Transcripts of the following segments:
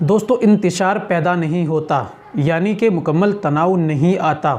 दोस्तों, इंतशार पैदा नहीं होता, यानी कि मुकम्मल तनाव नहीं आता।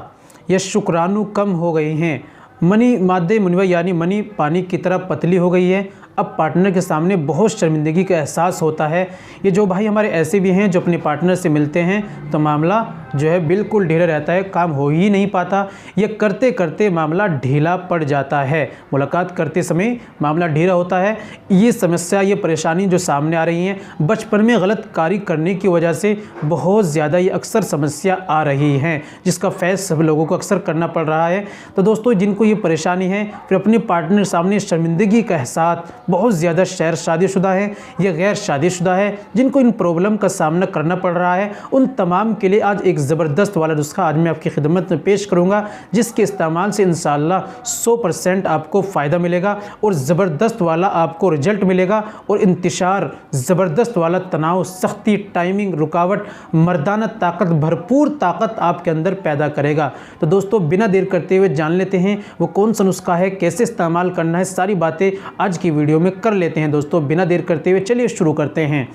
यह शुक्राणु कम हो गए हैं। मनी मादे मुनवा यानी मनी पानी की तरह पतली हो गई है। अब पार्टनर के सामने बहुत शर्मिंदगी का एहसास होता है। ये जो भाई हमारे ऐसे भी हैं जो अपने पार्टनर से मिलते हैं तो मामला जो है बिल्कुल ढीला रहता है, काम हो ही नहीं पाता। ये करते करते मामला ढीला पड़ जाता है। मुलाकात करते समय मामला ढीला होता है। ये समस्या, ये परेशानी जो सामने आ रही हैं, बचपन में गलत कार्य करने की वजह से बहुत ज़्यादा ये अक्सर समस्या आ रही हैं, जिसका फैज़ सब लोगों को अक्सर करना पड़ रहा है। तो दोस्तों, जिनको ये परेशानी है, फिर अपने पार्टनर के सामने शर्मिंदगी का एहसास, बहुत ज़्यादा शादीशुदा है या गैर शादीशुदा है, जिनको इन प्रॉब्लम का सामना करना पड़ रहा है, उन तमाम के लिए आज एक ज़बरदस्त वाला नुस्खा आज मैं आपकी खिदमत में पेश करूंगा, जिसके इस्तेमाल से इंशाअल्लाह 100% आपको फ़ायदा मिलेगा और ज़बरदस्त वाला आपको रिजल्ट मिलेगा और इंतशार, ज़बरदस्त वाला तनाव, सख्ती, टाइमिंग, रुकावट, मर्दाना ताकत, भरपूर ताकत आपके अंदर पैदा करेगा। तो दोस्तों, बिना देर करते हुए जान लेते हैं वो कौन सा नुस्खा है, कैसे इस्तेमाल करना है, सारी बातें आज की वीडियो में कर लेते हैं। दोस्तों, बिना देर करते हुए चलिए शुरू करते हैं।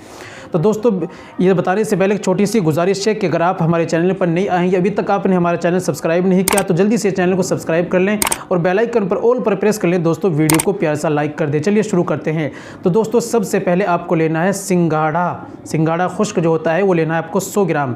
तो दोस्तों, ये बताने से पहले एक छोटी सी गुजारिश है कि अगर आप हमारे चैनल पर नए आए हैं, अभी तक आपने हमारा चैनल सब्सक्राइब नहीं किया तो जल्दी से चैनल को सब्सक्राइब कर लें और बेल आइकन पर ऑल पर प्रेस कर लें। दोस्तों, वीडियो को प्यार सा लाइक कर दें। चलिए शुरू करते हैं। तो दोस्तों, सबसे पहले आपको लेना है सिंगाड़ा खुश्क जो होता है वो लेना है आपको 100 ग्राम।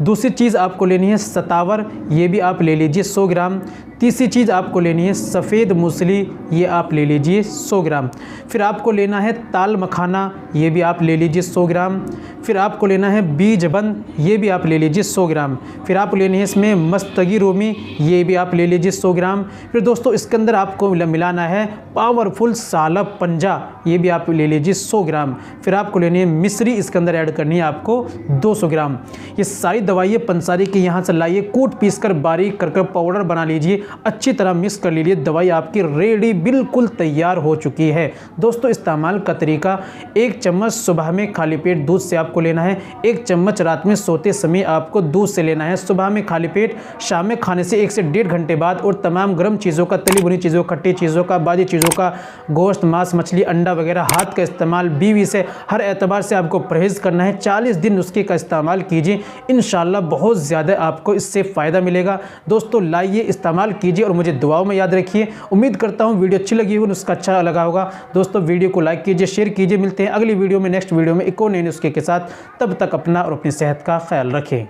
दूसरी चीज़ आपको लेनी है सतावर, ये भी आप ले लीजिए 100 ग्राम। तीसरी चीज़ आपको लेनी है सफ़ेद मूसली, ये आप ले लीजिए 100 ग्राम। फिर आपको लेना है ताल मखाना, ये भी आप ले लीजिए 100 ग्राम। फिर आपको लेना है बीजबंद, ये भी आप ले लीजिए 100 ग्राम। फिर आपको लेनी है इसमें मस्तगी रोमी, ये भी आप ले लीजिए 100 ग्राम। फिर दोस्तों, इसके अंदर आपको मिलाना है पावरफुल सालब पंजा, ये भी आप ले लीजिए 100 ग्राम। फिर आपको लेनी है मिश्री, इसके अंदर ऐड करनी है आपको 200 ग्राम। ये सारी दवाइयाँ पंसारी की यहाँ से लाइए, कूट पीस कर बारीक कर पाउडर बना लीजिए, अच्छी तरह मिक्स कर लीजिए। दवाई आपकी रेडी बिल्कुल तैयार हो चुकी है। दोस्तों, इस्तेमाल का तरीका, 1 चम्मच सुबह में खाली पेट दूध से आपको लेना है, 1 चम्मच रात में सोते समय आपको दूध से लेना है, सुबह में खाली पेट, शाम में खाने से 1 से 1.5 घंटे बाद। और तमाम गर्म चीज़ों का, तली भुनी चीज़ों, खट्टी चीज़ों का, बादी चीज़ों का, गोश्त, मांस, मछली, अंडा वगैरह हाथ का इस्तेमाल, बीवी से हर एतबार से आपको परहेज़ करना है। 40 दिन नुस्खे का इस्तेमाल कीजिए, इंशाल्लाह बहुत ज़्यादा आपको इससे फ़ायदा मिलेगा। दोस्तों, लाइए, इस्तेमाल कीजिए और मुझे दुआओं में याद रखिए। उम्मीद करता हूँ वीडियो अच्छी लगी होगी, नुस्खा अच्छा लगा होगा। दोस्तों, वीडियो को लाइक कीजिए, शेयर कीजिए। मिलते हैं अगली वीडियो में, नेक्स्ट वीडियो में एक और नए नुस्खे के साथ। तब तक अपना और अपनी सेहत का ख्याल रखें।